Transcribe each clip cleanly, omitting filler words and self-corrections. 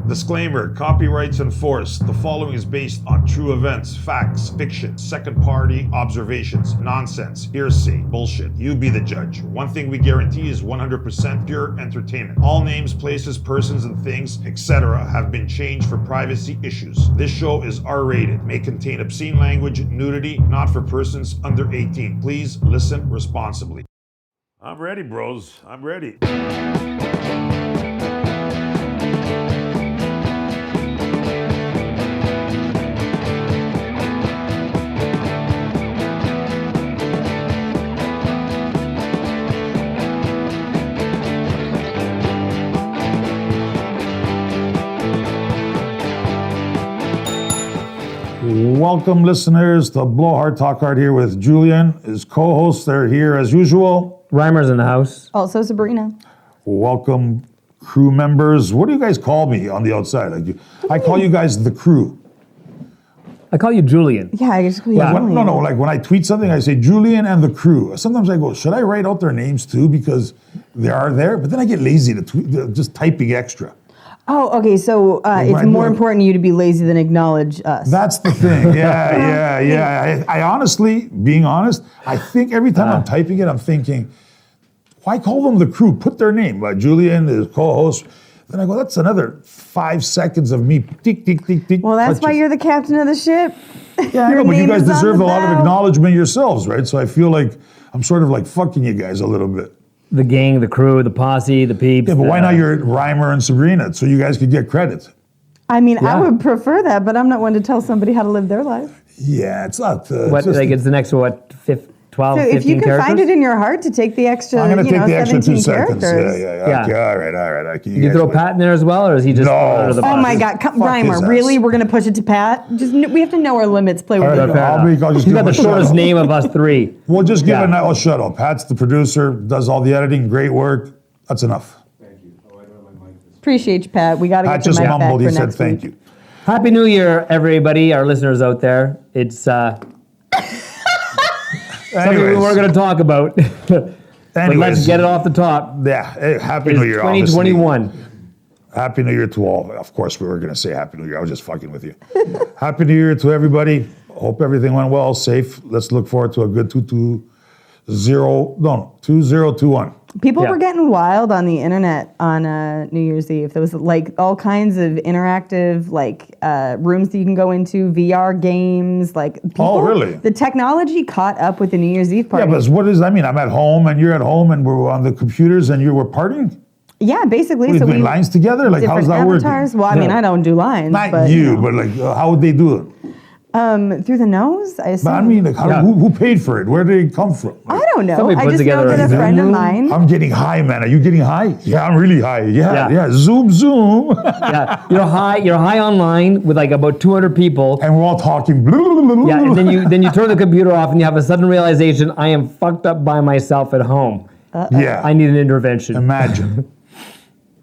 Disclaimer, copyrights enforced. The following is based on true events, facts, fiction, second-party observations, nonsense, hearsay, bullshit. You be the judge. One thing we guarantee is 100% pure entertainment. All names, places, persons, and things, etc. have been changed for privacy issues. This show is R-rated, may contain obscene language, nudity, not for persons under 18. Please listen responsibly. I'm ready, bros. I'm ready. Welcome, listeners, to Blowhard Talk Hard here with Julian. His co-hosts are here as usual. Reimer's in the house. Also Sabrina. Welcome, crew members. What do you guys call me on the outside? I call you guys the crew. I call you Julian. Yeah, I just call you Julian. No. Like when I tweet something, I say Julian and the crew. Sometimes I go, should I write out their names too because they are there? But then I get lazy to tweet, just typing extra. Oh, okay. So it's more important to you to be lazy than acknowledge us. That's the thing. Yeah. I honestly, being honest, I think every time I'm typing it, I'm thinking, why call them the crew? Put their name. Julian, his co-host. Then I go, that's another 5 seconds of me tick. Well, that's why you're the captain of the ship. Yeah, I know, but you guys deserve a lot of acknowledgement yourselves, right? So I feel like I'm sort of like fucking you guys a little bit. The gang, the crew, the posse, the peeps. Yeah, but why not your Reimer and Sabrina so you guys could get credit? I mean, I would prefer that, but I'm not one to tell somebody how to live their life. Yeah, it's not. It's the next, 12, so 15 if you can characters? find it in your heart to take the extra, I'm going to take the extra 2 seconds. seconds. Yeah. Okay, all right. You throw Pat in there as well, or is he just under the bus? Oh my God, Reimer, really? We're going to push it to Pat? We have to know our limits, play with it. I'll just He's got the shortest name of us three. We'll just give a nice shut up. Pat's the producer, does all the editing, great work. That's enough. Thank you. Oh, I don't have my mic. Appreciate you, Pat. We got to Pat get the just mic back mumbled, for he said next thank week. you. Happy New Year, everybody, our listeners out there. It's something we weren't going to talk about. But let's get it off the top. Yeah, hey, Happy New Year, 2021. Obviously. Happy New Year to all. Of course, we were going to say Happy New Year. I was just fucking with you. Happy New Year to everybody. Hope everything went well, safe. Let's look forward to a good 2021. People were getting wild on the internet on New Year's Eve. There was like all kinds of interactive rooms that you can go into, VR games, people. Oh, really? The technology caught up with the New Year's Eve party. Yeah, but what does that mean? I'm at home and you're at home and we're on the computers and you were partying? Yeah, basically. What, are you doing lines together? Like, how's that avatars? working? Well, I mean, I don't do lines. Not but, you, but how would they do it? Through the nose, I assume. But I mean, who paid for it? Where did it come from? I don't know. Somebody I put just know together that a friend of mine. I'm getting high, man. Are you getting high? Yeah, I'm really high. Yeah. Zoom. Yeah, you're high online with about 200 people. And we're all talking. Yeah, and then you turn the computer off and you have a sudden realization, I am fucked up by myself at home. Yeah. I need an intervention. Imagine.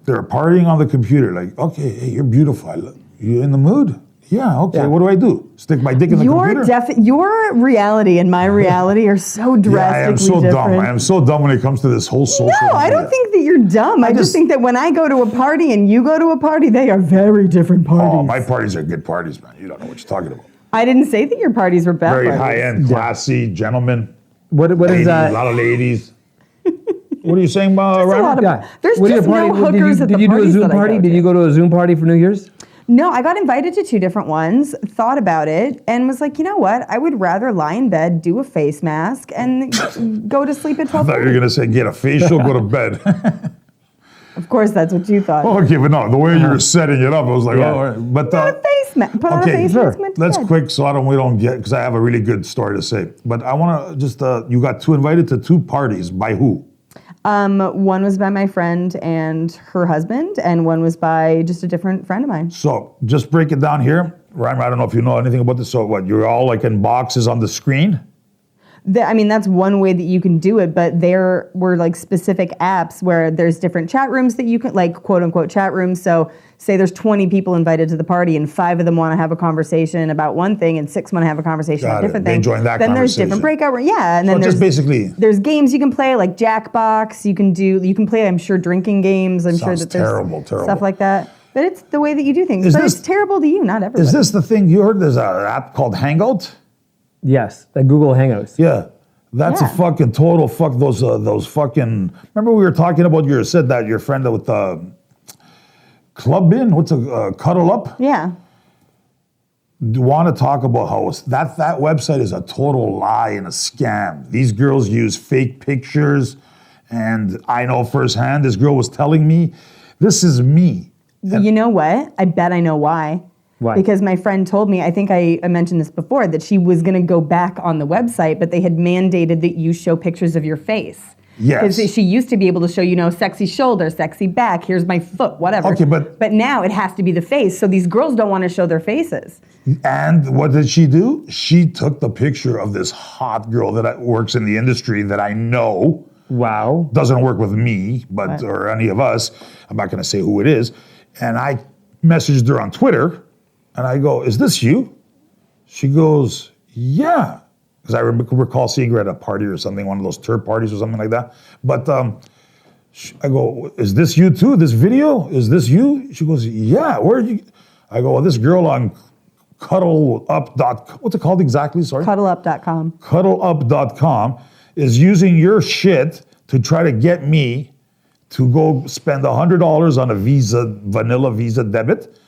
They're partying on the computer. Like, okay, hey, you're beautiful. You in the mood? Yeah, okay. Yeah. What do I do? Stick my dick in the computer? Your reality and my reality are so drastically different. I am so dumb when it comes to this whole social media. I don't think that you're dumb. I just think that when I go to a party and you go to a party, they are very different parties. Oh, my parties are good parties, man. You don't know what you're talking about. I didn't say that your parties were bad Very parties. high-end, classy, gentlemen. What ladies, is that? A lot of ladies. What are you saying about Ryan? There's just no hookers at the parties that I go to. Did you do a Zoom party? Did you go to a Zoom party for New Year's? No, I got invited to 2 different ones, thought about it, and was like, you know what? I would rather lie in bed, do a face mask, and go to sleep at 12:30. I thought you were going to say get a facial, go to bed. Of course, that's what you thought. Okay, but no, the way you were setting it up, I was like, oh, all right. But put a face mask. Put on a face mask. Let's quick so we don't get, because I have a really good story to say. But I want to just, you got invited to 2 parties. By who? One was by my friend and her husband, and one was by just a different friend of mine. So just break it down here. Ryan, I don't know if you know anything about this. So what, you're all in boxes on the screen? That's one way that you can do it, but there were specific apps where there's different chat rooms that you can, quote unquote chat rooms. So say there's 20 people invited to the party and 5 of them want to have a conversation about one thing and 6 want to have a conversation about a different thing. They join that then there's different breakout rooms. Yeah, and then there's games you can play like Jackbox. You can play, I'm sure, drinking games. I'm sure that there's terrible. stuff like that. But it's the way that you do things. Is But this- it's terrible to you, not everybody. Is this the thing you heard? There's an app called Hangout. Yes, the Google Hangouts. Yeah. That's a Yeah. fucking total fuck. Those fucking. Remember we were talking about said that your friend with Club In, what's a Cuddle Up? Yeah. Want to talk about how that website is a total lie and a scam. These girls use fake pictures, and I know firsthand. This girl was telling me, "This is me." Well, you know what? I bet I know why. Why? Because my friend told me, I think I mentioned this before, that she was going to go back on the website, but they had mandated that you show pictures of your face. Yes. Because she used to be able to show, sexy shoulder, sexy back, here's my foot, whatever. Okay, but now it has to be the face, so these girls don't want to show their faces. And what did she do? She took the picture of this hot girl that works in the industry that I know Wow. doesn't work with me, but or any of us. I'm not going to say who it is. And I messaged her on Twitter, and I go, "Is this you?" She goes, "Yeah," because I recall seeing her at a party or something, one of those tour parties or something like that. But I go, "Is this you too? This video? Is this you?" She goes, "Yeah." Where are you? I go, "Well, this girl on cuddleup.com, what's it called exactly? Sorry. Cuddleup.com. Cuddleup.com is using your shit to try to get me to go spend $100 on a vanilla Visa debit.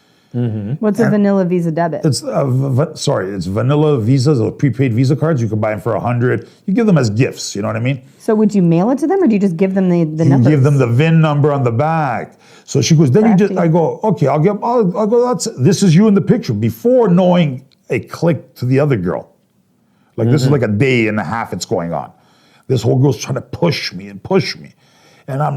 What's a vanilla Visa debit? It's it's vanilla Visas or prepaid Visa cards. You can buy them for $100. You give them as gifts. You know what I mean? So would you mail it to them, or do you just give them the You numbers? give them the VIN number on the back. So she goes, then you just. Crafty. I go, okay, I'll go. This is you in the picture before knowing a click to the other girl. Like this is like a day and a half it's going on. This whole girl's trying to push me, and I'm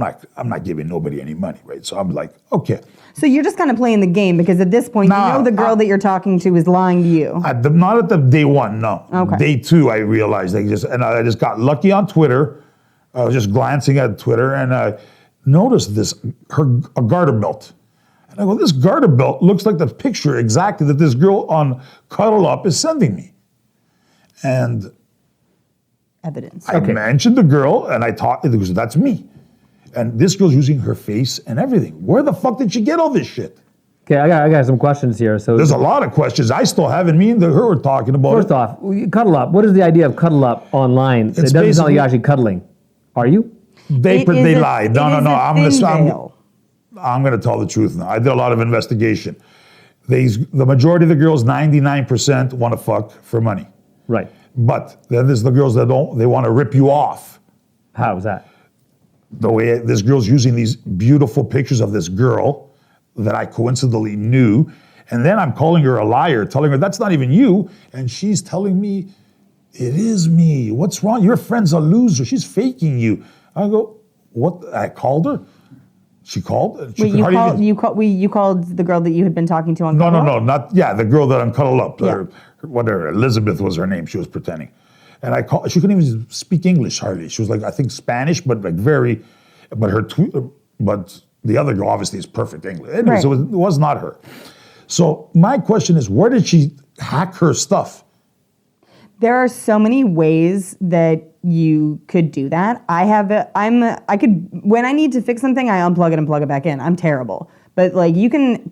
not giving nobody any money, right? So I'm like, okay. So you're just kind of playing the game, because at this point, Nah, you know the girl that you're talking to is lying to you. Not at the day one, no. Okay. Day two, I realized I just got lucky on Twitter. I was just glancing at Twitter, and I noticed a garter belt. And I go, this garter belt looks like the picture exactly that this girl on Cuddle Up is sending me. And Evidence. I mentioned the girl, and I talked, because that's me. And this girl's using her face and everything. Where the fuck did she get all this shit? Okay, I got some questions here. So There's a lot of questions I still haven't. Me and her were talking about first it. off, Cuddle Up. What is the idea of Cuddle Up online? It doesn't sound like basically- you're actually cuddling. Are you? They It is a- lied. No. it is a I'm thin veil. I'm going to tell the truth now. I did a lot of investigation. The majority of the girls, 99%, want to fuck for money. Right. But then there's the girls that don't. They want to rip you off. How is that? The way this girl's using these beautiful pictures of this girl that I coincidentally knew, and then I'm calling her a liar, telling her that's not even you, and she's telling me it is me. What's wrong? Your friend's a loser. She's faking you. I go, what? I called her. She called. She Wait, could hardly even- you called the girl that you had been talking to on No, Cuddle Up? not the girl that I'm Cuddle Up, Yeah. or whatever. Elizabeth was her name. She was pretending, and I called. She couldn't even speak English hardly. She was like, I think Spanish, but like very, but the other girl obviously is perfect English. Anyways, Right. it was not her. So my question is, where did she hack her stuff? There are so many ways that you could do that. I could, when I need to fix something, I unplug it and plug it back in. I'm terrible. But like you can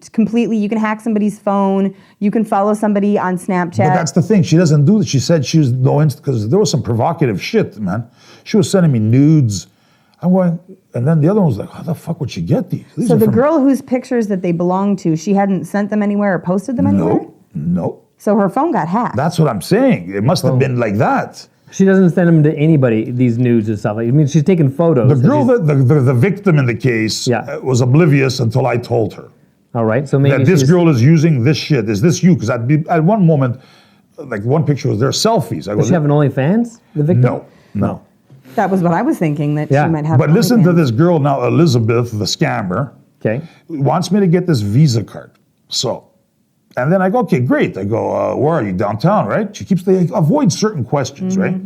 hack somebody's phone. You can follow somebody on Snapchat. But that's the thing. She doesn't do that. She said she was because there was some provocative shit, man. She was sending me nudes. I'm going, and then the other one was like, how the fuck would she get these? These So are the from- girl whose pictures that they belonged to, she hadn't sent them anywhere or posted them anywhere? No. So her phone got hacked. That's what I'm saying. It must have been like that. She doesn't send them to anybody, these nudes and stuff. Like, I mean, she's taking photos. The and girl, she's- the victim in the case, Yeah. was oblivious until I told her all right, so maybe that this she's- girl is using this shit. Is this you? Because at one moment, like one picture was their selfies. I go, Does she have an OnlyFans? The victim? no. That was what I was thinking, that Yeah. she might have. But an listen to OnlyFans. this girl now, Elizabeth, the scammer, Okay. wants me to get this Visa card. So, and then I go, okay, great. I go, where are you? Downtown, right? They avoid certain questions, right?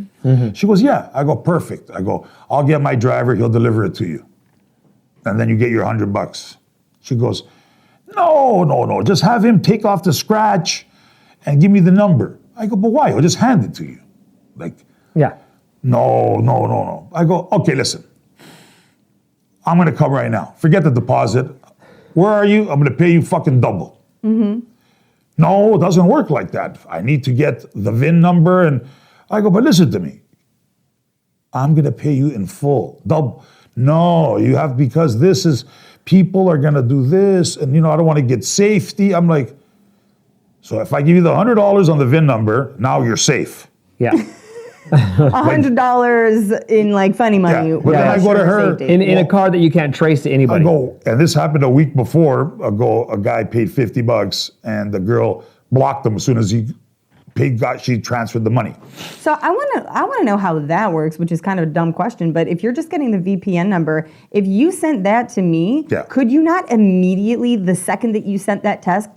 She goes, yeah. I go, perfect. I go, I'll get my driver. He'll deliver it to you. And then you get your $100. She goes, no. Just have him take off the scratch and give me the number. I go, but why? I'll just hand it to you. Like, Yeah. no. I go, okay, listen. I'm going to come right now. Forget the deposit. Where are you? I'm going to pay you fucking double. No, it doesn't work like that. I need to get the VIN number. And I go, but listen to me. I'm going to pay you in full. Double. No, you have, because this is, people are going to do this. And, I don't want to get safety. I'm like, so if I give you the $100 on the VIN number, now you're safe. Yeah. $100 in like funny money. Yeah, but then I go to her In a car that you can't trace to I anybody. go, and this happened a week before. A guy paid $50, and the girl blocked him as soon as he paid. She transferred the money. So I want to know how that works, which is kind of a dumb question. But if you're just getting the VPN number, if you sent that to me, Yeah. could you not immediately, the second that you sent that text,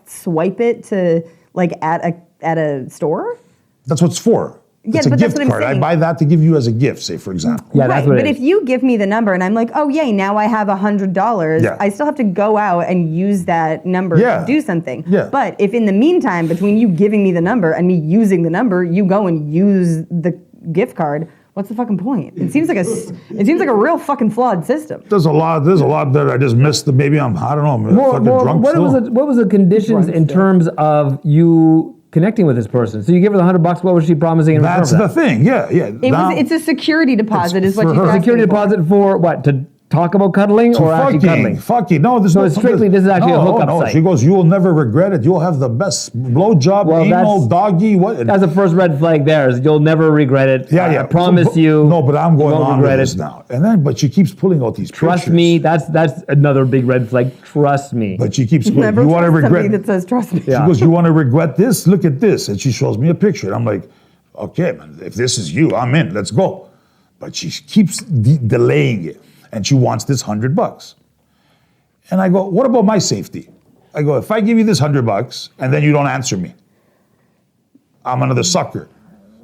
swipe it to like at a store? That's what it's for. Yeah, It's a but that's gift what I'm card. I saying. buy that to give you as a gift, say for example. Yeah, that's Right, what but it is. if you give me the number and I'm like, oh yay, now I have $100, Yeah. I still have to go out and use that number Yeah. to do something. Yeah. But if in the meantime, between you giving me the number and me using the number, you go and use the gift card, what's the fucking point? It seems like a real fucking flawed system. There's a lot that I just missed. Maybe I don't know. I'm fucking drunk what still. was the conditions in terms of you connecting with this person? So you give her the $100. What was she promising in return That's for the that? thing. Yeah. It's a security deposit, is what for she's her. asking Security for. deposit for what? To talk about cuddling or actually cuddling? Fucking. No, So it's strictly, this is actually a hookup site. She goes, you will never regret it. You'll have the best blowjob, Well, anal, that's- doggy. What? That's the first red flag there. Is you'll never regret it. Yeah. I promise you. No, but I'm going you won't on with regret this it. now. And then, but she keeps pulling out these Trust pictures. me. That's another big red flag. Trust me. But she keeps going, Never you want to trust somebody regret that says trust me. Yeah. She goes, you want to regret this? Look at this. And she shows me a picture. And I'm like, okay, man, if this is you, I'm in. Let's go. But she keeps delaying it. And she wants this $100. And I go, what about my safety? I go, if I give you this $100 and then you don't answer me, I'm another sucker.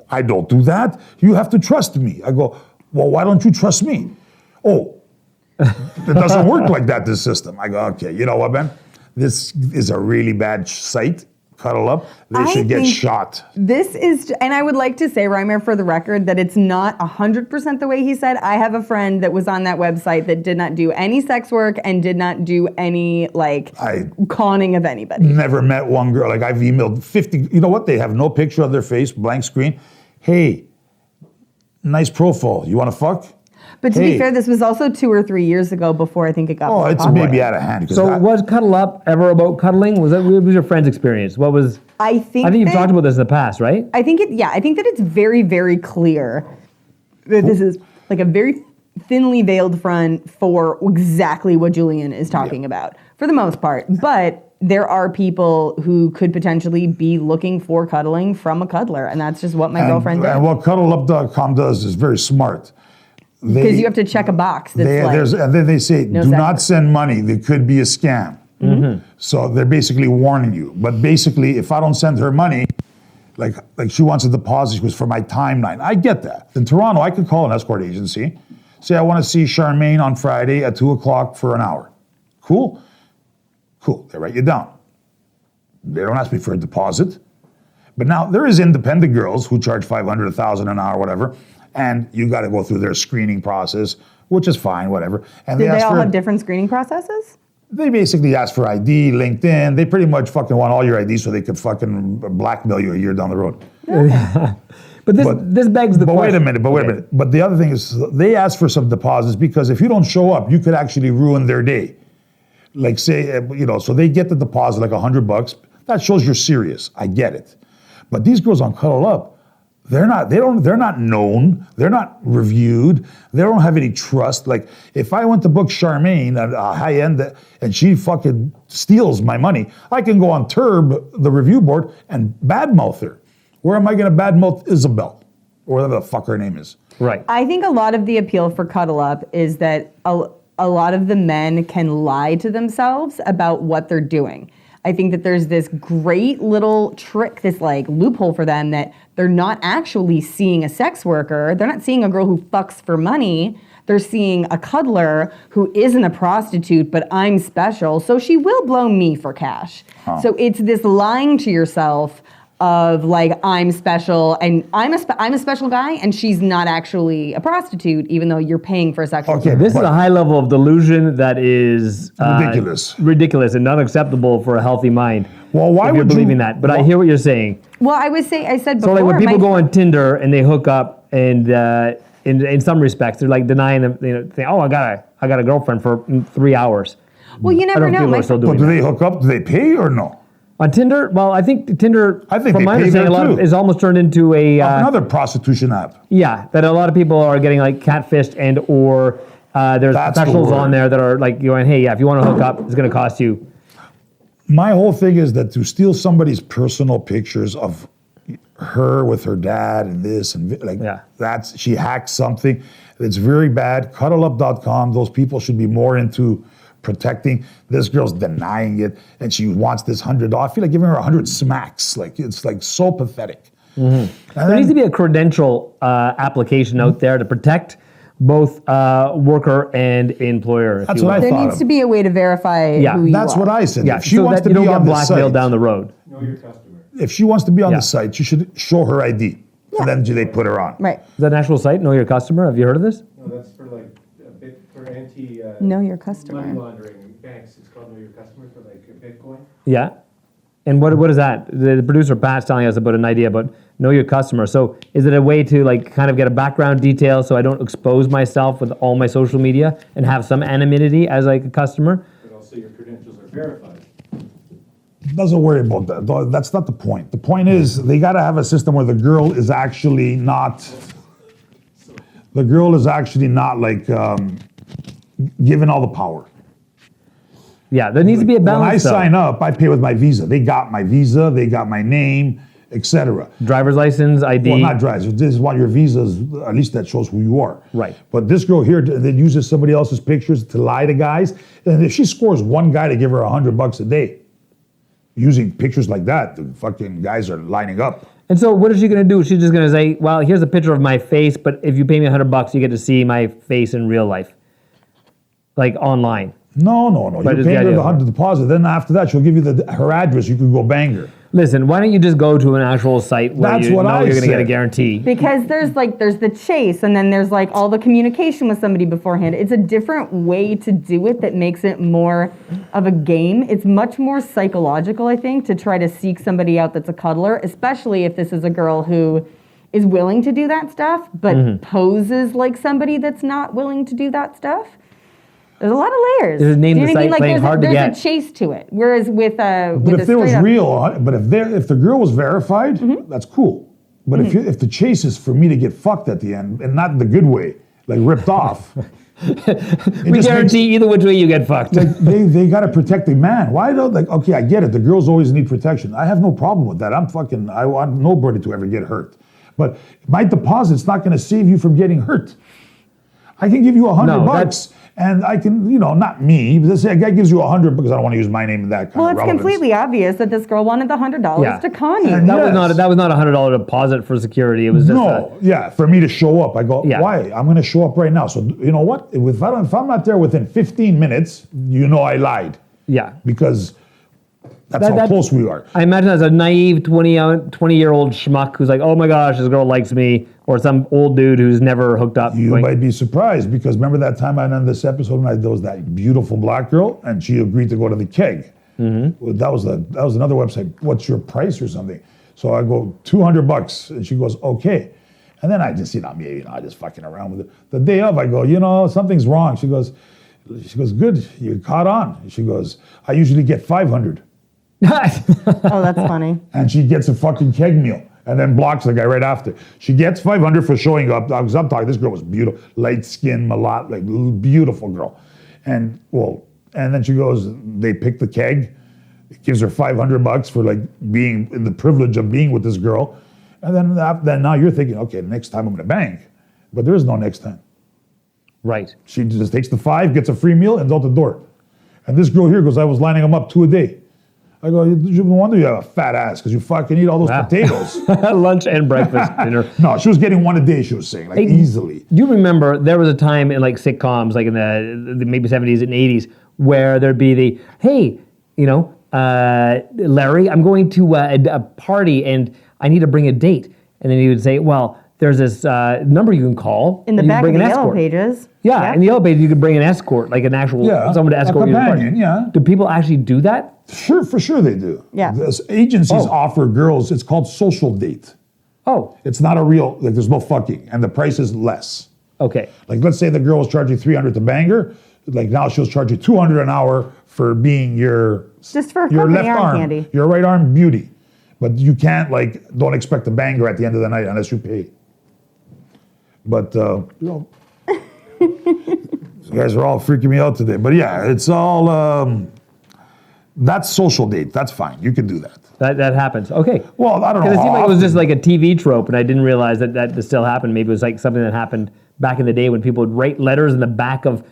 I don't do that. You have to trust me. I go, well, why don't you trust me? Oh, it doesn't work like that, this system. I go, okay, you know what, man? This is a really bad site. Cuddle up. They I should get think shot. This is, and I would like to say, Reimer, for the record, that it's not 100% the way he said. I have a friend that was on that website that did not do any sex work and did not do any, conning of anybody. Never met one girl. Like, I've emailed 50. You know what? They have no picture of their face, blank screen. Hey, nice profile. You want to fuck? But to Hey. be fair, this was also 2 or 3 years ago before I think it got Oh, more it's popular. maybe out of hand. 'Cause So that- was Cuddle Up ever about cuddling? What was your friend's experience? What was? I think you've that- talked about this in the past, right? I think that it's very, very clear that this is like a very thinly veiled front for exactly what Julian is talking about, for the most part. But there are people who could potentially be looking for cuddling from a cuddler, and that's just what my girlfriend did. And what CuddleUp.com does is very smart. Because you have to check a box that's and then they say, no do sex not work." send money. There could be a scam. So they're basically warning you. But basically, if I don't send her money, like she wants a deposit, was for my timeline. I get that. In Toronto, I could call an escort agency, say I want to see Charmaine on Friday at 2:00 for an hour. Cool. They write you down. They don't ask me for a deposit. But now there is independent girls who charge $500, $1,000 an hour, whatever, and you got to go through their screening process, which is fine, whatever. And Did they ask all for, have different screening processes? They basically ask for ID, LinkedIn. They pretty much fucking want all your ID so they could fucking blackmail you a year down the road. But this begs the But question. wait a minute. But the other thing is they ask for some deposits because if you don't show up, you could actually ruin their day. Like say, so they get the deposit like $100. That shows you're serious. I get it. But these girls on Cuddle Up, they're not known, they're not reviewed, they don't have any trust. Like if I went to book Charmaine at a high end and she fucking steals my money, I can go on Turb, the review board, and badmouth her. Where am I gonna badmouth Isabel? Or whatever the fuck her name is. Right. I think a lot of the appeal for Cuddle Up is that a lot of the men can lie to themselves about what they're doing. I think that there's this great little trick, this like loophole for them that they're not actually seeing a sex worker. They're not seeing a girl who fucks for money. They're seeing a cuddler who isn't a prostitute, but I'm special, so she will blow me for cash. So it's this lying to yourself of like I'm special and I'm a special guy and she's not actually a prostitute even though you're paying for a sexual Okay, service. This is a high level of delusion that is ridiculous and not acceptable for a healthy mind. Well, why if you're would you- believing that? But I hear what you're saying. Well, I said So before. like when people my- go on Tinder and they hook up, and in some respects they're like denying them, saying, "Oh, I got a girlfriend for 3 hours." well, you I never don't know know. if people are still But doing do that. they hook up? Do they pay or no? On Tinder, well, I think Tinder, I think from they my pay understanding, there a lot of too. is almost turned into a Another prostitution app. yeah, that a lot of people are getting like catfished and or there's That's the professionals word. on there that are like going, "Hey, yeah, if you want to hook up, it's going to cost you." My whole thing is that to steal somebody's personal pictures of her with her dad and this and like Yeah. that's she hacked something. It's very bad. Cuddleup.com. Those people should be more into protecting. This girl's denying it, and she wants this $100. I feel like giving her 100 smacks. Like it's like so pathetic. And There then- needs to be a credential application out there to protect both worker and employer. if That's you what I will. there thought needs of. to be a way to verify Yeah, who you That's are. what I said. Yeah, If she so wants that to you don't be get on the blackmailed site, down the road. Know your customer. if she wants to be on Yeah. the site, you should show her ID, and then they put her on. Right. Is that an actual site? Know Your Customer? Have you heard of this? No, that's for like a bit for anti. Know your customer. Money laundering banks. It's called Know Your Customer for like Bitcoin. Yeah. And what is that? The producer Pat's telling us about an idea about Know Your Customer. So is it a way to like kind of get a background detail so I don't expose myself with all my social media and have some anonymity as like a customer? But also your credentials are verified. Doesn't worry about that. That's not the point. The point is they got to have a system where the girl is actually not. The girl is actually not like given all the power. Yeah, there needs to be a When I balance. though. sign up, I pay with my Visa. They got my Visa. They got my name, etc. Driver's license, ID. Well, not drives. If this is one of your visas, at least that shows who you are. Right. But this girl here that uses somebody else's pictures to lie to guys, and if she scores one guy to give her $100 a day, using pictures like that, the fucking guys are lining up. And so what is she going to do? She's just going to say, well, here's a picture of my face, but if you pay me $100, you get to see my face in real life. Like online. No. But You it's pay the her idea. the 100 deposit. Then after that, she'll give you her address. You can go bang her. Listen, why don't you just go to an actual site where That's you what know I you're going to get a said. guarantee? Because there's the chase and then there's like all the communication with somebody beforehand. It's a different way to do it that makes it more of a game. It's much more psychological, I think, to try to seek somebody out that's a cuddler, especially if this is a girl who is willing to do that stuff, but poses like somebody that's not willing to do that stuff. There's a lot of layers. There's a name Do you to know what I mean? site Like playing hard to there's get. a chase to it. Whereas with a But if it was straight up- real, but if the girl was verified, that's cool. But if the chase is for me to get fucked at the end, and not in the good way, like ripped off, We guarantee either which way you get fucked. they got to protect the man. Why don't like? Okay, I get it. The girls always need protection. I have no problem with that. I want nobody to ever get hurt. But my deposit's not going to save you from getting hurt. I can give you $100 No, bucks, and I can, not me. But let's say a guy gives you $100 because I don't want to use my name in that kind Well, of it's relevance. completely obvious that this girl wanted the $100 Yeah. to con you. And That Yes. was not a $100 deposit for security. It was just No, yeah, for me to show up. I go, Yeah. why? I'm going to show up right now. So you know what? If I'm not there within 15 minutes, I lied yeah. because that's how That- close we are. I imagine as a naive 20-year-old schmuck who's like, oh my gosh, this girl likes me, or some old dude who's never hooked up. You going, might be surprised because remember that time I done this episode and there was that beautiful black girl and she agreed to go to the keg. Well, that was another website. What's your price or something? So I go $200 and she goes okay. And then I just I just fucking around with it. The day of I go something's wrong. She goes good, you caught on. She goes I usually get 500 Oh, that's funny. and she gets a fucking keg meal. And then blocks the guy right after. She gets 500 for showing up. I was up talking. This girl was beautiful, light skin, mulatto, like beautiful girl. And then she goes. They pick the keg. It gives her $500 for like being in the privilege of being with this girl. And then now you're thinking, okay, next time I'm gonna bang, but there is no next time. right. She just takes the 5, gets a free meal, and is out the door. And this girl here goes, I was lining them up 2 a day. I go, no wonder you have a fat ass because you fucking eat all those Wow. potatoes. Lunch and breakfast, dinner. No, she was getting 1 a day, she was saying, like easily. Do you remember there was a time in like sitcoms, like in the maybe 70s and 80s, where there'd be hey, Larry, I'm going to a party and I need to bring a date. And then he would say, well, there's this number you can call. In the and you can back of bring the an Yellow escort. Pages. Yeah, in the Yellow Pages, you could bring an escort, like an actual someone to a escort you to the party. companion, yeah. Do people actually do that? Sure, for sure they do. Yeah. Those agencies Oh. offer girls, it's called social date. Oh, It's not a real, like there's no fucking, and the price is less. okay. Like let's say the girl was charging 300 to bang her, like now she'll charge you 200 an hour for being your Just for your company left arm, candy. your right arm beauty. But you can't don't expect to bang her at the end of the night unless you pay. But you know, you guys are all freaking me out today. But yeah, it's all that's social date. That's fine. You can do that. That happens. Okay. Well, I don't know. Because it seemed how like it was just often. like a TV trope, and I didn't realize that still happened. Maybe it was like something that happened back in the day when people would write letters in the back of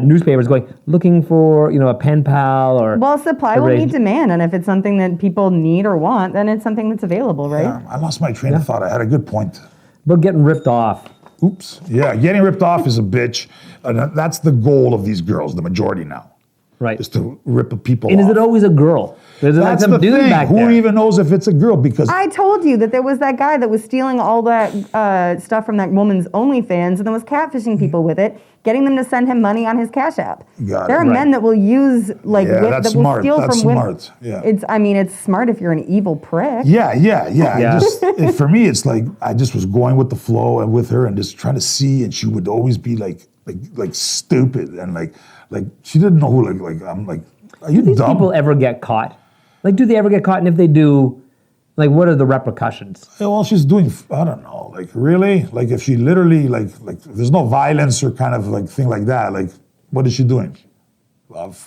newspapers going, looking for, a pen pal or... Well, supply will Everybody- meet demand, and if it's something that people need or want, then it's something that's available, right? Yeah, I lost my train of thought. I had a good point. But getting ripped off. Oops. Yeah, getting ripped off is a bitch. And that's the goal of these girls, the majority now, Right. is to rip people And off. is it always a girl? There's like That's some the dude thing. back Who there. even knows if it's a girl? Because I told you that there was that guy that was stealing all that stuff from that woman's OnlyFans and then was catfishing people with it, getting them to send him money on his Cash App. Got There it. are Right. men that will use Yeah, that that's will smart. steal That's from women. smart. Yeah. It's smart if you're an evil prick. yeah. Yeah. For me, it's like I just was going with the flow and with her and just trying to see, and she would always be like stupid and like she didn't know who I'm like, are you Do these dumb? people ever get caught? Like, do they ever get caught? And if they do, like, what are the repercussions? Yeah, well, she's doing, I don't know, like really? Like if she literally, like if there's no violence or kind of like thing like that, like what is she doing?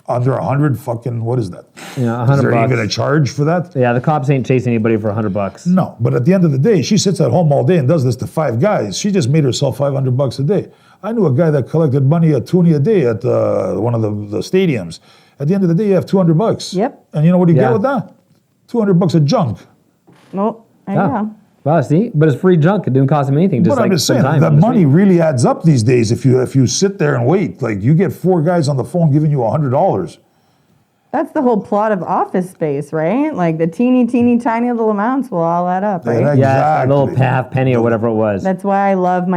Under 100 fucking, what is that? Yeah, Is there $100. even a charge for that? Yeah, the cops ain't chasing anybody for $100. No, but at the end of the day, she sits at home all day and does this to 5 guys. She just made herself $500 a day. I knew a guy that collected money at toonie a day at one of the stadiums. At the end of the day, you have $200. Yep. And you know what you Yeah. get with that? $200 of junk. Well, there you Yeah. go. Well, see, but it's free junk. It didn't cost them anything. Just But like I'm just some saying, time the on the money street. really adds up these days if you sit there and wait. Like you get 4 guys on the phone giving you $100. That's the whole plot of Office Space, right? Like the teeny, tiny little amounts will all add up, right? Yeah, Yeah, that little Exactly. half penny or whatever it was. That's why I love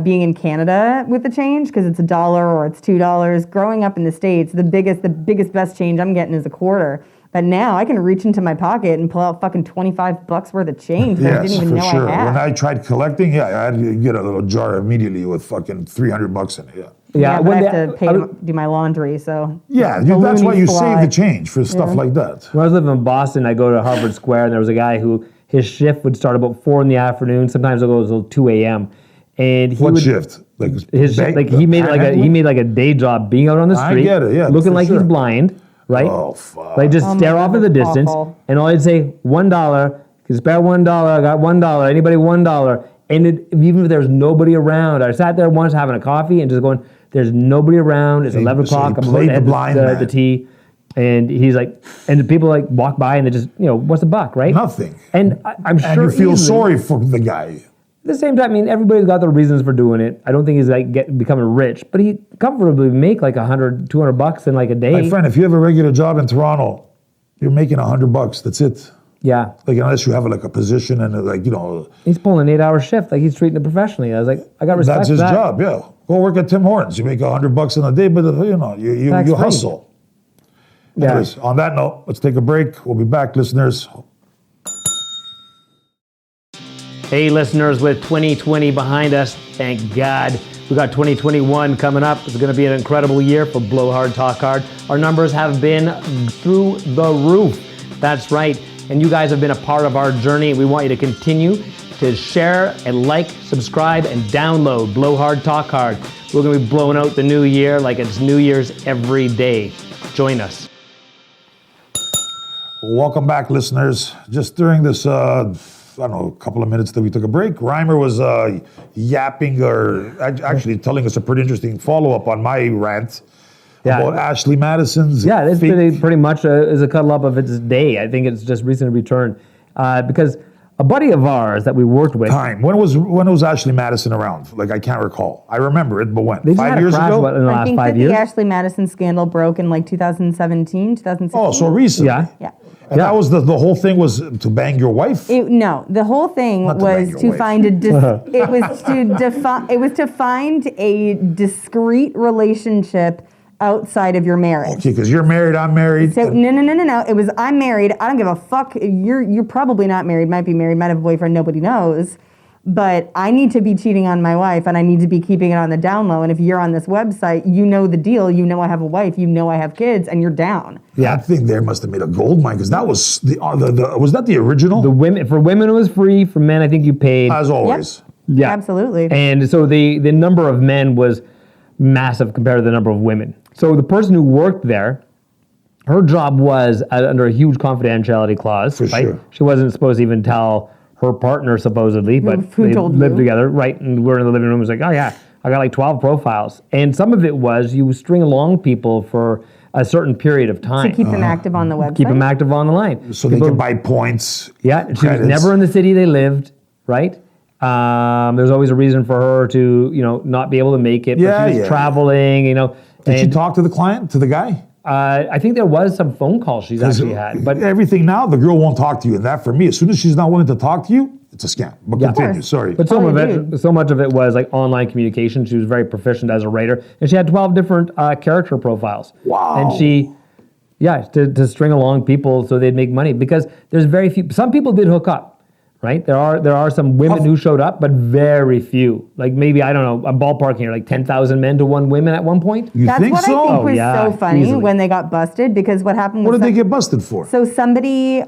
being in Canada with the change, because it's $1 or it's $2. Growing up in the States, the biggest, best change I'm getting is a quarter. But now I can reach into my pocket and pull out fucking $25 worth of change that I Yes, didn't even for know sure. I had. When I tried collecting, I had to get a little jar immediately with fucking $300 in it. Yeah. Yeah, but when I they- have to pay to do my laundry, so Yeah, the that's why loonies you fly. save the change for stuff like that. When I was living in Boston, I go to Harvard Square, and there was a guy who his shift would start about 4 in the afternoon. Sometimes it goes till 2 a.m. And he What would shift? Like his shift, like he made like a day job being out on the I street, get it, yeah, looking for like he's sure. blind, right? Oh, fuck. Like just Oh my stare off in the God, that's distance, awful. and all I'd say $1. Can spare $1? I got $1. Anybody $1? And even if there's nobody around, I sat there once having a coffee and just going, "There's nobody around. It's 11 so he o'clock. I'm about played to the head blind the man. tea." And he's like, and the people like walk by and they just, what's a buck, right? Nothing. And I'm sure And you feel easily- sorry for the guy. At the same time, I mean, everybody's got their reasons for doing it. I don't think he's like becoming rich, but he comfortably make like $100, $200 in like a day. My friend, if you have a regular job in Toronto, you're making $100. That's it. Yeah, Like unless you have like a position and he's pulling an 8-hour shift. Like he's treating it professionally. I was like, I got respect that's for his that. job. Yeah, go work at Tim Hortons. You make $100 in a day, but you Tax-free. hustle. Yeah. Anyways, on that note, let's take a break. We'll be back, listeners. Hey, listeners, with 2020 behind us, thank God. We got 2021 coming up. It's going to be an incredible year for Blow Hard, Talk Hard. Our numbers have been through the roof. That's right. And you guys have been a part of our journey. We want you to continue to share and like, subscribe, and download Blow Hard, Talk Hard. We're going to be blowing out the new year like it's New Year's every day. Join us. Welcome back, listeners. Just during this, I don't know, a couple of minutes that we took a break, Reimer was yapping or actually telling us a pretty interesting follow-up on my rant about Ashley Madison's. Yeah, it's fake- pretty much is a cuddle up of its day. I think it's just recently returned because a buddy of ours that we worked with. Time. When was Ashley Madison around? Like I can't recall. I remember it, but when? They just 5 had a years crash, ago? what, in the I last think that 5 the years? Ashley Madison scandal broke in like 2017, 2016. Oh, so recently. Yeah. Yeah. And Yeah. that was the whole thing was to bang your wife? No, the whole thing Not to bang was your to wife. find it was to find a discrete relationship outside of your marriage. Okay, because you're married, I'm married. So no. It was I'm married. I don't give a fuck. You're probably not married. Might be married. Might have a boyfriend. Nobody knows. But I need to be cheating on my wife, and I need to be keeping it on the down low. And if you're on this website, you know the deal. You know I have a wife. You know I have kids, and you're down. Yeah, I think they must have made a gold mine because that was the was that the original? The women, for women it was free. For men, I think you paid. As always. Yeah, Absolutely. And so the number of men was massive compared to the number of women. So the person who worked there, her job was under a huge confidentiality clause. For right? sure. She wasn't supposed to even tell her partner supposedly, but Who they told lived you? together, right? And we're in the living room. It was like, oh yeah, I got like 12 profiles, and some of it was you string along people for a certain period of time. To keep them active on the website. Keep them active on the line. So they People- can buy points. Yeah, she was credits. never in the city they lived, right? There's always a reason for her to, not be able to make it. Yeah, but she was yeah. traveling, Did she and talk to the client, to the guy? I think there was some phone calls she's actually had, but everything now, the girl won't talk to you. And that for me, as soon as she's not willing to talk to you, it's a scam. But Yeah. continue, course. sorry. But some Oh, of dude. it, so much of it was like online communication. She was very proficient as a writer, and she had 12 different character profiles. Wow. And to string along people so they'd make money because there's very few. Some people did hook up, right? There are some women who showed up, but very few. Like maybe I don't know, I'm ballparking here, like 10,000 men to one woman at one point. You That's think what so? I think Oh, was yeah, so funny easily. when they got busted because what happened What was did they get busted for? So somebody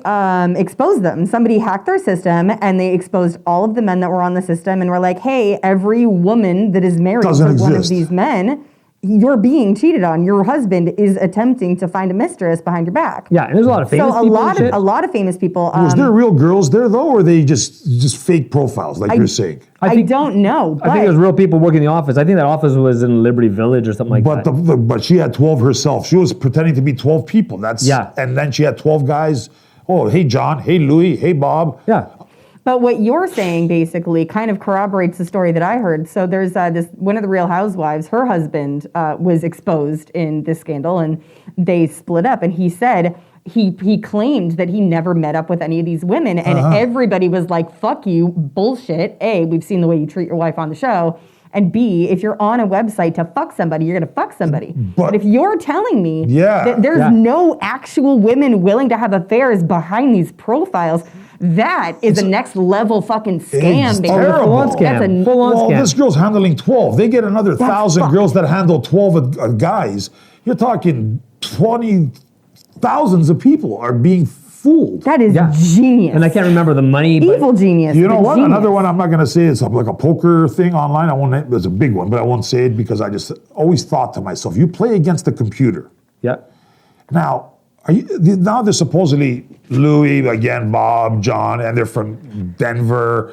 exposed them. Somebody hacked their system and they exposed all of the men that were on the system and were like, hey, every woman that is married Doesn't to one of exist. these men, you're being cheated on. Your husband is attempting to find a mistress behind your back. Yeah, and there's a lot of famous So people and shit. a lot of famous people. Was there real girls there though, or are they just fake profiles like you're saying? I don't know. I think there's real people working in the office. I think that office was in Liberty Village or something like But that. but she had 12 herself. She was pretending to be 12 people. That's Yeah. And then she had 12 guys. Oh, hey John, hey Louis, hey Bob. Yeah. But what you're saying basically kind of corroborates the story that I heard. So there's this one of the Real Housewives. Her husband was exposed in this scandal, and they split up. And he said he claimed that he never met up with any of these women, and everybody was like, "Fuck you, bullshit." A, we've seen the way you treat your wife on the show. And B, if you're on a website to fuck somebody, you're gonna fuck somebody. But if you're telling me Yeah. that there's Yeah. no actual women willing to have affairs behind these profiles, that is a next level fucking scam, It's baby. terrible. Full-on scam. That's a Full-on Well, scam. this girl's handling 12. They get another 1,000 fucked. girls that handle 12 guys. You're talking 20 thousands of people are being fooled. That is Yeah. genius. And I can't remember the money. but- Evil genius. You know but what? genius. Another one I'm not going to say. It's like a poker thing online. I won't. It's a big one, but I won't say it because I just always thought to myself, you play against the computer. Yeah. Now, now they're supposedly Louis, again, Bob, John, and they're from Denver.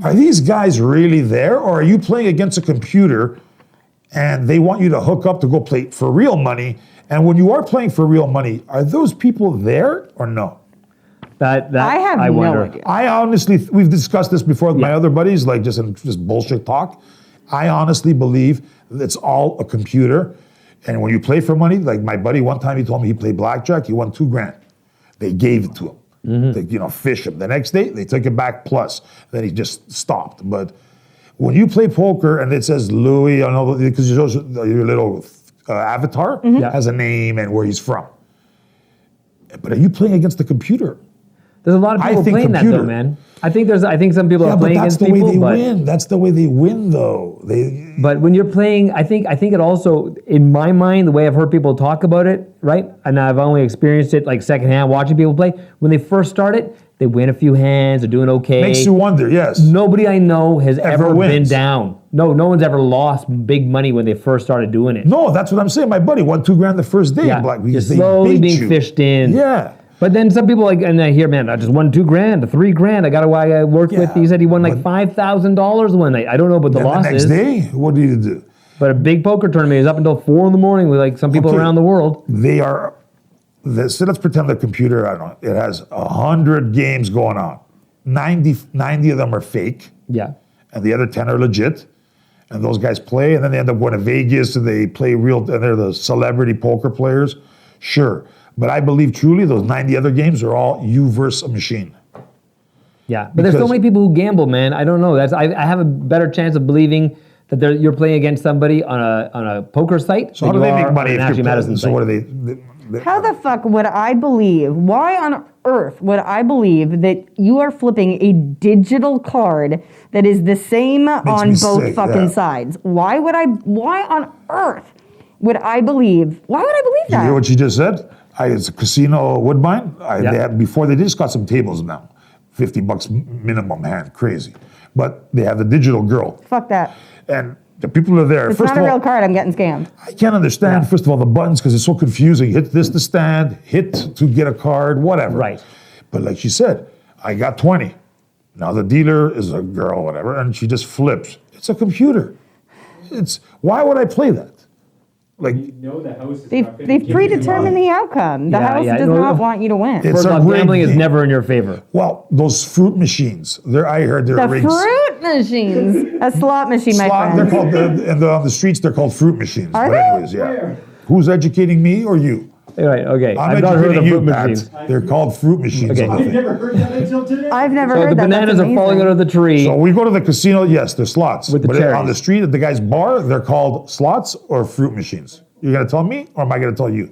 Are these guys really there, or are you playing against a computer and they want you to hook up to go play for real money? And when you are playing for real money, are those people there or no? That I have no wonder. idea. I honestly, we've discussed this before with my Yeah. other buddies, like just bullshit talk. I honestly believe it's all a computer. And when you play for money, like my buddy, one time he told me he played blackjack, he won $2,000. They gave it to him. They, fish him. The next day, they took it back plus. Then he just stopped. But when you play poker and it says Louis, I know because your little avatar has a name and where he's from. But are you playing against the computer? There's a lot of I people think playing that though, computer. man. I think some people Yeah, are but playing that's against the way people, they but win. That's the way they win, though. but when you're playing, I think it also, in my mind, the way I've heard people talk about it, right? And I've only experienced it like secondhand, watching people play. When they first start it, they win a few hands, they're doing okay. Makes you wonder, yes. Nobody I know has Ever ever been wins. down. No one's ever lost big money when they first started doing it. No, that's what I'm saying. My buddy won $2,000 the first day. Yeah, I'm like, you're they slowly bait being you. fished in. Yeah. But then some people and I hear, man, I just won $2,000, $3,000. I got a guy I worked with. Yeah, He said he won like $5,000 one night. I don't know what the And the loss next is. day, what do you do? But a big poker tournament is up until 4 a.m. with like some people Okay. around the world. So let's pretend the computer, I don't know, it has 100 games going on. 90 of them are fake, Yeah. and the other 10 are legit. And those guys play, and then they end up going to Vegas and they play real, and they're the celebrity poker players. Sure. But I believe truly those 90 other games are all you versus a machine. Yeah, but there's so Because- many people who gamble, man. I don't know. I have a better chance of believing that you're playing against somebody on a poker site. So how than do you they are make on money an if Ashley you're Madison playing? So site. what are they How the fuck would I believe? Why on earth would I believe that you are flipping a digital card that is the same on me both sick, fucking yeah. sides? Why on earth would I believe? Why would I believe You that? hear what she just said? It's a casino Woodbine. Yeah. They have, before they just got some tables now, $50 minimum hand, crazy. But they have the digital girl, Fuck that. and the people are there. It's First not of a real all, card. I'm getting scammed. I can't understand. First of all, the buttons because it's so confusing. Hit this to stand, hit to get a card, whatever. Right. But like she said, I got 20. Now the dealer is a girl, whatever, and she just flips. It's a computer. Why would I play that? Like, You know the house is They've, not gonna they've give you predetermined money. the outcome. The Yeah, house yeah, does no, not no. want you to win. It's First a off, gambling rigged is game. never in your favor. well, those fruit machines. I heard they're The rigged. fruit machines. A slot machine, my Slot, friend. they're called on the streets. They're called fruit machines. Are but they? anyways, yeah. Where? Who's educating me or you? Right, okay. I'm I've not heard of educating you, fruit Pat. machines. They're called fruit machines. Okay. on the I've thing. never heard that until today. I've never So heard the that. That's bananas are falling amazing. out of the tree. So we go to the casino. Yes, they're slots. With the but cherries. on the street at the guy's bar, they're called slots or fruit machines. You're gonna tell me, or am I gonna tell you?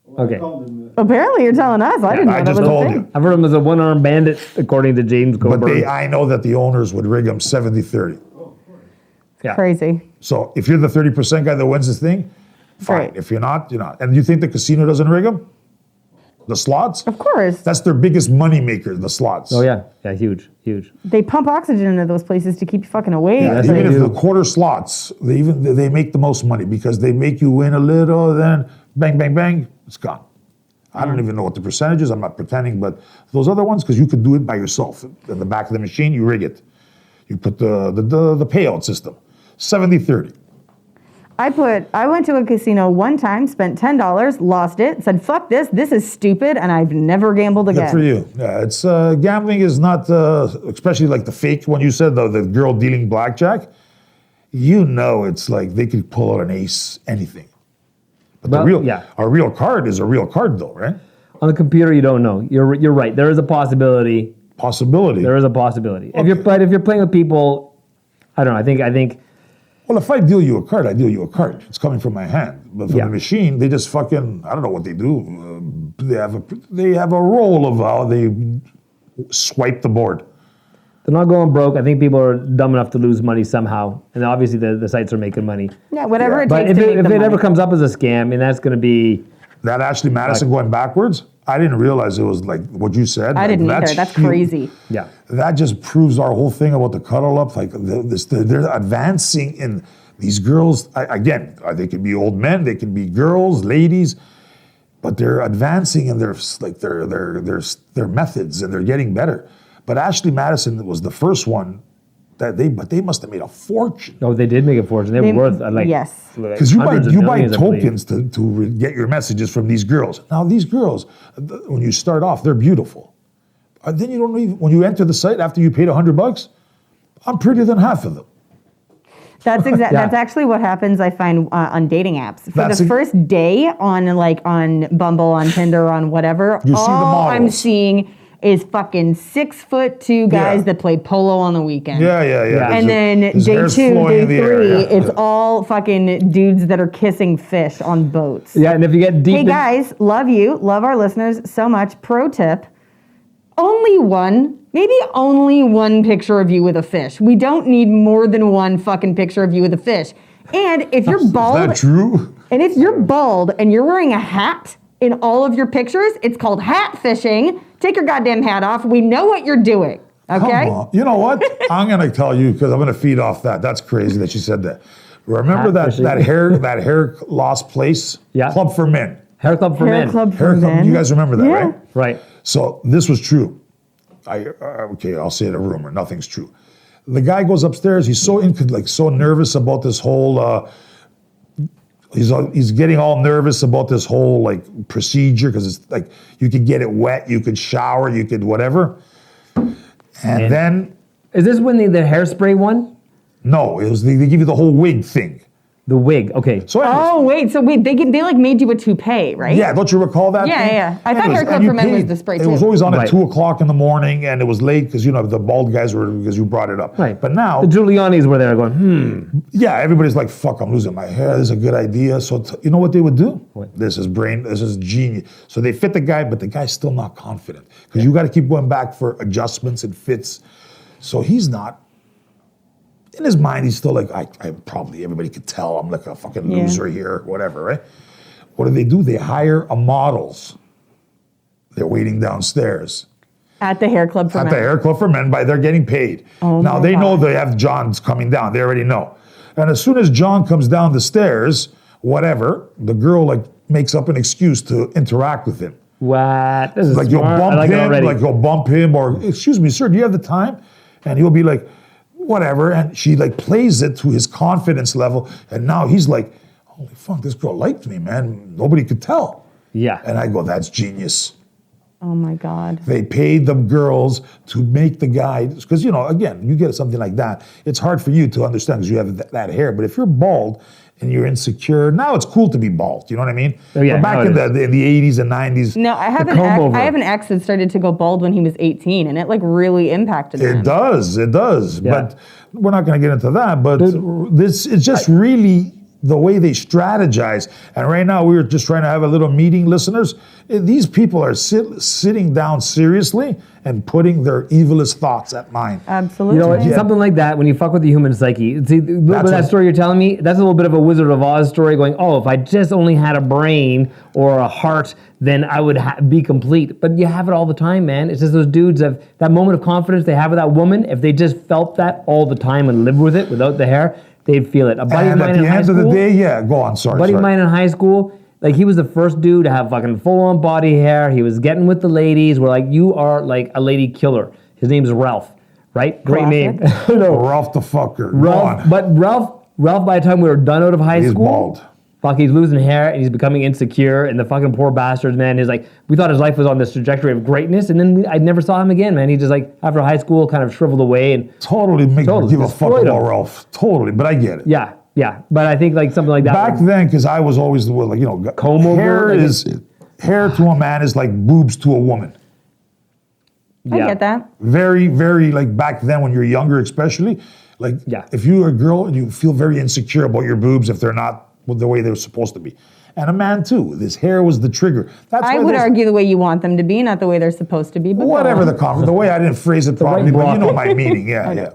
Well, I Okay. called them, Apparently, you're telling us. I didn't know I that just was a told thing. you. I've heard him as a one-armed bandit, according to James But Coburn. I know that the owners would rig them 70-30. Yeah. Crazy. So if you're the 30% guy that wins this thing, fine. Right. If you're not, you're not. And you think the casino doesn't rig them? The slots? Of course. That's their biggest money maker, the slots. Oh yeah, yeah, huge, huge. They pump oxygen into those places to keep you fucking awake. Yeah, That's even what if they the do. quarter slots, they make the most money because they make you win a little, then bang, bang, bang, it's gone. I don't even know what the percentage is. I'm not pretending, but those other ones, because you could do it by yourself. In the back of the machine, you rig it. You put the payout system, 70-30. I went to a casino one time, spent $10, lost it, said, fuck this is stupid, and I've never gambled again. Good for you. Yeah, it's gambling is not, especially like the fake one you said, the girl dealing blackjack. You know, it's like they could pull out an ace, anything. But Well, yeah. a real card is a real card, though, right? On the computer, you don't know. You're right. There is a possibility. Possibility. There is a possibility. Okay. If you're playing with people, I don't know. I think Well, if I deal you a card, I deal you a card. It's coming from my hand. But from Yeah. the machine, they just fucking, I don't know what they do. They have a roll of how they swipe the board. they're not going broke. I think people are dumb enough to lose money somehow, and obviously the sites are making money. Yeah, whatever Yeah. it But takes if to it, make if the it money. ever comes up as a scam, I mean that's going to be That Ashley Madison going backwards, I didn't realize it was like what you said. I Like, didn't either. That's huge. crazy. yeah. That just proves our whole thing about the cuddle up. Like they're advancing in these girls. Again, they could be old men, they can be girls, ladies, but they're advancing in their methods and they're getting better. But Ashley Madison was the first one that they must have made a fortune. Oh, they did make a fortune. They're They- worth like yes. like Because you buy hundreds of millions, I believe. tokens to get your messages from these girls. Now these girls, when you start off, they're beautiful. Then you don't even when you enter the site after you paid $100, I'm prettier than half of them. That's Yeah. That's actually what happens. I find on dating apps. For That's the it. first day on Bumble, on Tinder, on whatever, You see the all I'm models. seeing is fucking 6'2" guys Yeah. that play polo on the weekend. Yeah. Yeah. And then His day hair's 2, flowing day in the 3, air, yeah. it's all fucking dudes that are kissing fish on boats. Yeah, and if you get deep, Hey guys, love you, love our listeners so much. Pro tip: maybe only one picture of you with a fish. We don't need more than one fucking picture of you with a fish. And if you're Is bald, that true? and if you're bald and you're wearing a hat in all of your pictures, it's called hat fishing. Take your goddamn hat off. We know what you're doing. Okay? Come on. You know what? I'm gonna tell you because I'm gonna feed off that. That's crazy that you said that. Remember Hat that fishing. that hair loss place? Yeah. Club for Men. hair club for Hair men. club for Hair Club. men. You guys remember that, Yeah. right? Right. So this was true. Okay, I'll say it a rumor. Nothing's true. The guy goes upstairs. He's so nervous about this whole. He's getting all nervous about this whole procedure because it's like you could get it wet, you could shower, you could whatever. And then, Is this when the hairspray one? no, it was they give you the whole wig thing. The wig. Okay. So anyways, Oh wait, so wait, they like made you a toupee, right? yeah, don't you recall that? Yeah, thing? yeah. I thought Anyways, Hair Club and you for Men was paid- the spray It was too. always on at Right. 2:00 in the morning, and it was late because the bald guys were because you brought it up. Right. But now, the Giulianis were there going, yeah, everybody's like, "Fuck, I'm losing my hair. This is a good idea." So you know what they would do? What? This is genius. So they fit the guy, but the guy's still not confident because you got to keep going back for adjustments and fits. So he's not. In his mind, he's still like, I probably, everybody could tell I'm like a fucking Yeah. loser here, whatever, right? What do? They hire a models. They're waiting downstairs At the Hair Club for at Men. the Hair Club for Men. They're getting paid. Oh Now my they know God. they have John's coming down. They already know. And as soon as John comes down the stairs, whatever, the girl like makes up an excuse to interact with him. what? This is Like you'll smart. I bump like it him, already. like you'll bump him, or excuse me, sir, do you have the time? And he'll be like, whatever. And she like plays it to his confidence level. And now he's like, holy fuck, this girl liked me, man. Nobody could tell. Yeah. And I go, that's genius. Oh my God. They paid the girls to make the guy, because, again, you get something like that, it's hard for you to understand because you have that hair. But if you're bald and you're insecure, now it's cool to be bald. You know what I mean? Oh, yeah, But back now in it the 80s and 90s, No, I have comb over. I have an ex that started to go bald when he was 18, and it like really impacted him. it does. Yeah. But we're not going to get into that. But it's just really the way they strategize. And right now, we were just trying to have a little meeting, listeners. These people are sitting down seriously and putting their evilest thoughts at mine. Absolutely. You know, what, something like that, when you fuck with the human psyche, see, a little bit of that what- story you're telling me, that's a little bit of a Wizard of Oz story going, oh, if I just only had a brain or a heart, then I would be complete. But you have it all the time, man. It's just those dudes that moment of confidence they have with that woman, if they just felt that all the time and lived with it without the hair, they'd feel it. A buddy of And mine at in the high end of the school- day, yeah, go on, sorry. buddy of sorry. mine in high school, like he was the first dude to have fucking full-on body hair. He was getting with the ladies. We're like, you are like a lady killer. His name's Ralph, right? Great name. No, Ralph the fucker. Go Ralph. on. But Ralph, by the time we were done out of high He's school, bald. fuck, he's losing hair and he's becoming insecure. And the fucking poor bastards, man, he's like, we thought his life was on this trajectory of greatness, and then I never saw him again, man. He just like after high school kind of shriveled away and Totally give a fuck destroyed about him. Ralph. Totally, but I get it. yeah. But I think like something like that. Back then, because I was always the one, like, Comb over, hair to a man is like boobs to a woman. I get that. Very, very, like back then when you're younger, especially, like Yeah. if you're a girl and you feel very insecure about your boobs if they're not the way they're supposed to be. And a man too. This hair was the trigger. That's I why would those- argue the way you want them to be, not the way they're supposed to be. But go Whatever on. the way I didn't phrase it properly, right but you know block. my meaning. Yeah, yeah.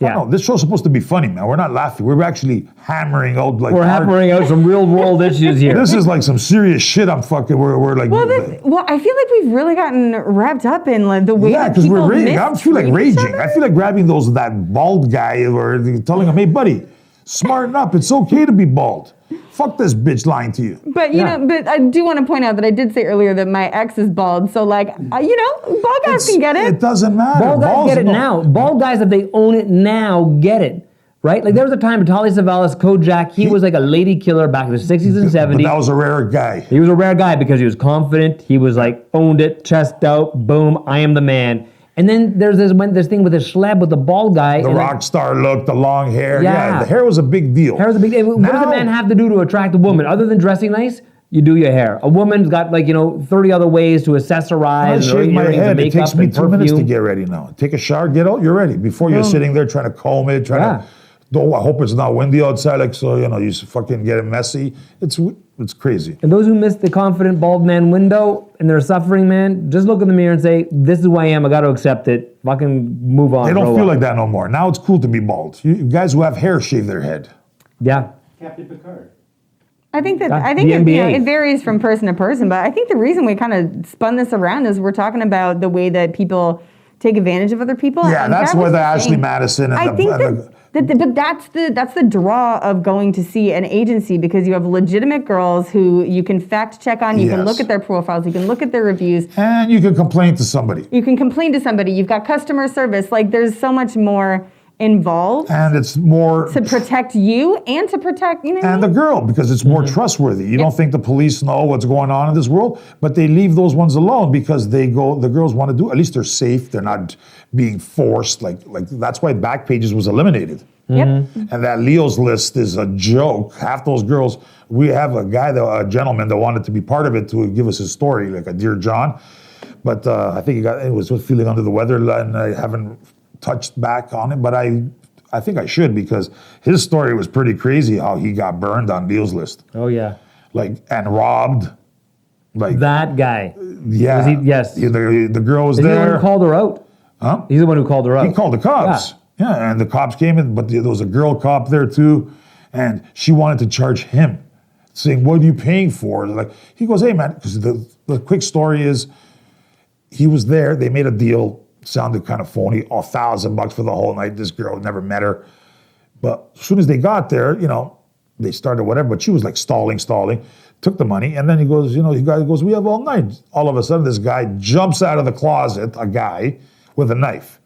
Yeah. No, this show's supposed to be funny, man. We're not laughing. We're actually hammering out like. We're hard- hammering out some real world issues here. This is like some serious shit. We're like. Well, I feel like we've really gotten wrapped up in like the way Yeah, that because people we're raging. I feel like mistreat each raging. other. I feel like grabbing that bald guy or telling him, "Hey, buddy, smarten up. It's okay to be bald. Fuck this bitch lying to you." But you Yeah. know, but I do want to point out that I did say earlier that my ex is bald. So like, bald guys can get It it. doesn't matter. Bald guys Balls get it no- now. Bald guys, if they own it now, get it. Right? Like there was a time, Tali Savalas, Kojak, he was like a lady killer back in the 60s and But 70s. that was a rare guy. He was a rare guy because he was confident. He was like, owned it, chest out, boom, I am the man. And then there's this thing with the schleb with the bald guy. The and rock star look, the long hair. Yeah, Yeah. the hair was a big deal. hair is a big deal. What does a Now- man have to do to attract a woman? Other than dressing nice, you do your hair. A woman's got 30 other ways to accessorize. I and shave my earrings and head. It makeup takes me and 2 minutes to perfume. get ready now. Take a shower, get out, you're ready. Before you're sitting there trying to comb it, trying Yeah. to. I hope it's not windy outside, you fucking get it messy. It's crazy. And those who miss the confident bald man window and they're suffering, man, just look in the mirror and say, this is who I am, I gotta accept it. Fucking move on. They don't grow feel up. like that no more. Now it's cool to be bald. You guys who have hair shave their head. Yeah. Captain Picard. I think That's it, the NBA. it varies from person to person, but I think the reason we kind of spun this around is we're talking about the way that people take advantage of other people. Yeah, And that's that where was the the Ashley thing. Madison and I the. think and the- but that's the draw of going to see an agency, because you have legitimate girls who you can fact check on, you can Yes. look at their profiles, you can look at their reviews, and you can complain to somebody. you can complain to somebody, you've got customer service, like there's so much more involved And it's more to protect you and to protect, you know what I and the mean? girl because it's more trustworthy. You don't think the police know what's going on in this world, but they leave those ones alone because the girls want to do, at least they're safe. They're not being forced. Like that's why Backpages was eliminated. Yep. And that Leo's list is a joke. Half those girls, we have a gentleman that wanted to be part of it to give us his story, like a Dear John. But I think it was feeling under the weather and I haven't touched back on it, but I think I should because his story was pretty crazy how he got burned on Leo's list. Oh yeah. And robbed. Like That guy. yeah. Was he- yes. The girl was Is he the one there. who called her out? Huh? He's the one who called her out. He called the cops. Yeah, and the cops came in, but there was a girl cop there too, and she wanted to charge him, saying, "What are you paying for?" Like he goes, "Hey man," because the quick story is, he was there. They made a deal. Sounded kind of phony. $1,000 for the whole night. This girl never met her, but as soon as they got there, they started whatever. But she was like stalling. Took the money, and then he goes, the guy goes, "We have all night." All of a sudden, this guy jumps out of the closet, a guy with a knife.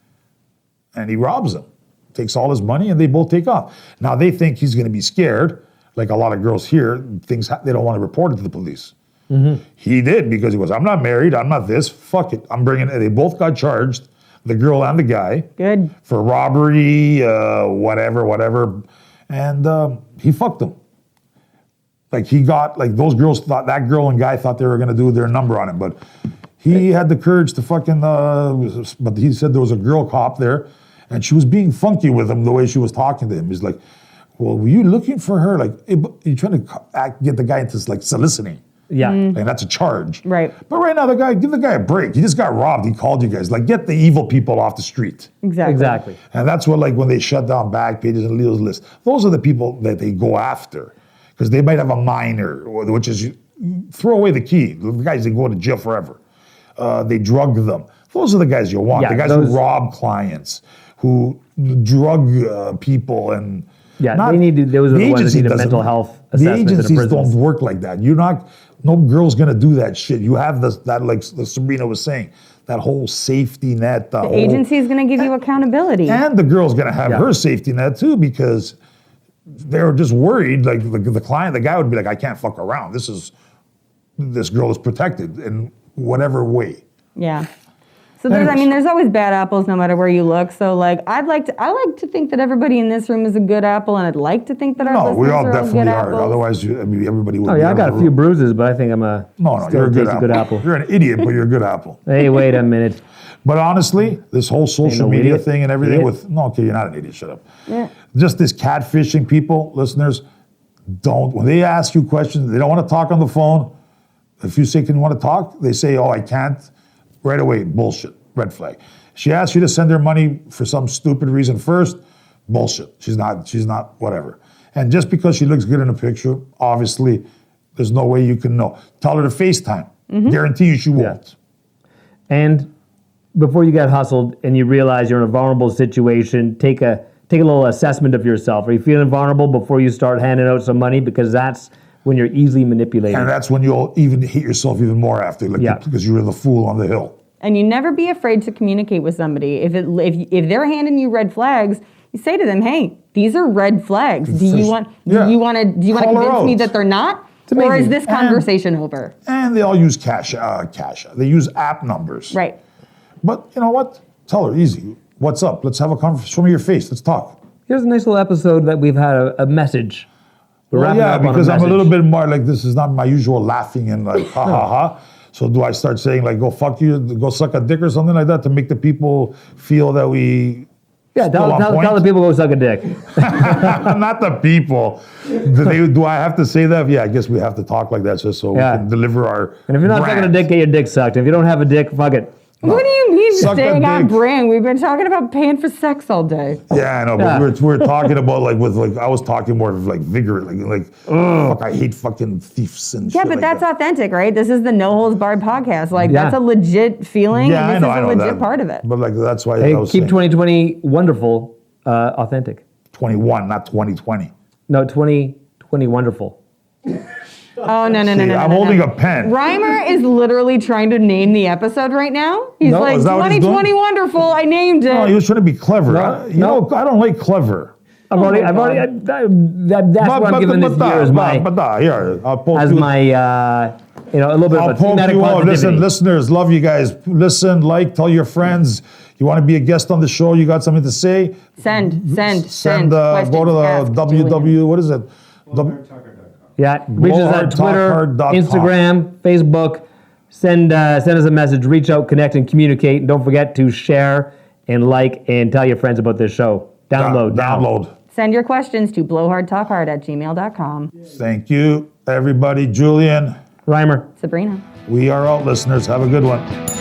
And he robs them, takes all his money, and they both take off. Now they think he's going to be scared, like a lot of girls here. They don't want to report it to the police. He did because he goes, "I'm not married. I'm not this. Fuck it. I'm bringing it." They both got charged, the girl and the guy, Good. for robbery, whatever, and he fucked them. Like those girls thought that girl and guy thought they were going to do their number on him, but he had the courage to fucking. But he said there was a girl cop there. And she was being funky with him the way she was talking to him. He's like, "Well, were you looking for her? Like, you're trying to get the guy into like soliciting. Yeah. And that's a charge. Right. But right now, give the guy a break. He just got robbed. He called you guys. Like, get the evil people off the street. Exactly. And that's what, like, when they shut down Backpages and Leo's list, those are the people that they go after. Because they might have a minor, which is, throw away the key. The guys, they go to jail forever. They drug them. Those are the guys you want. Yeah, the guys who rob clients, who drug people and Yeah, they need to, those are the ones that need a doesn't- mental health The assessment in the agencies prisons. don't work like that. No girl's gonna do that shit. You have that like Sabrina was saying, that whole safety net. The agency is going to give you accountability. And the girl's gonna have Yeah. her safety net too because they're just worried. Like the guy would be like, "I can't fuck around. This girl is protected in whatever way." Yeah. So there's always bad apples no matter where you look. So like I like to think that everybody in this room is a good apple, and I'd like to think that our No, listeners we all are definitely good are. apples. Otherwise, everybody would. Oh be yeah, I out got of a the few room. bruises, but I think I'm a No, still you're a taste good apple. You're an idiot, but you're a good apple. Hey, wait a minute. But honestly, this whole social no media idiot. thing and everything Idiot. you're not an idiot, shut up. Yeah. Just this catfishing people, listeners, when they ask you questions, they don't want to talk on the phone. If you say, "Can you want to talk?" They say, "Oh, I can't." Right away, bullshit, red flag. She asks you to send her money for some stupid reason first, bullshit. She's not, whatever. And just because she looks good in a picture, obviously, there's no way you can know. Tell her to FaceTime. Guarantee you she won't. And before you get hustled and you realize you're in a vulnerable situation, take a little assessment of yourself. Are you feeling vulnerable before you start handing out some money? Because that's when you're easily manipulated. And that's when you'll even hate yourself even more after, because you were the fool on the hill. And you never be afraid to communicate with somebody. If they're handing you red flags, you say to them, "Hey, these are red flags. Do you want to Call her convince me out. that they're not, or amazing. is this conversation over?" And they all use cash. They use app numbers. Right. But you know what? Tell her, easy. What's up? Let's have a conversation. Show me your face. Let's talk. Here's a nice little episode that we've had a message. We're Well, wrapping yeah, up on because I'm a message. little bit more like, this is not my usual laughing and like, ha ha ha. So do I start saying like, "Go fuck you, go suck a dick" or something like that to make the people feel that we Yeah, still on tell point? the people go suck a dick. Not the people. Do I have to say that? Yeah, I guess we have to talk like that just so Yeah. we can deliver our And if you're not brand. sucking a dick, get your dick sucked. If you don't have a dick, fuck it. What do you mean Suck a staying on dick. brand? We've been talking about paying for sex all day. Yeah, I know, Yeah. but we're talking about I was talking more of like vigor, like fuck, I hate fucking thieves and Yeah, shit but like that's that. authentic, right? This is the No Holds Barred podcast. Like Yeah. that's a legit feeling, Yeah, I and know, this I is know a legit that. part of it. But like that's why Hey, I was keep saying 2020 wonderful, authentic. 21, not 2020. No, 2020 wonderful. Oh, no. I'm holding a pen. Reimer is literally trying to name the episode right now. He's No, like, is that what he's 2020 doing? wonderful, I named it. No, he was trying to be clever. No, You know, I don't like clever. I've already, that's what I'm giving this year as my, here, I'll poke as you. my, you know, a little bit I'll of a poke thematic you up. Listen, positivity. listeners, love you guys. Listen, like, tell your friends. You want to be a guest on the show? You got something to say? Send. Go to the www. What is it? BlowhardTalker.com. Yeah, reach us at Twitter, blowhardtalkhard.com. Instagram, Facebook. Send us a message, reach out, connect, and communicate. And don't forget to share and like and tell your friends about this show. Download. now. Download. Send your questions to blowhardtalkhard@gmail.com. Thank you, everybody. Julian, Reimer. Sabrina. we are out, listeners. Have a good one.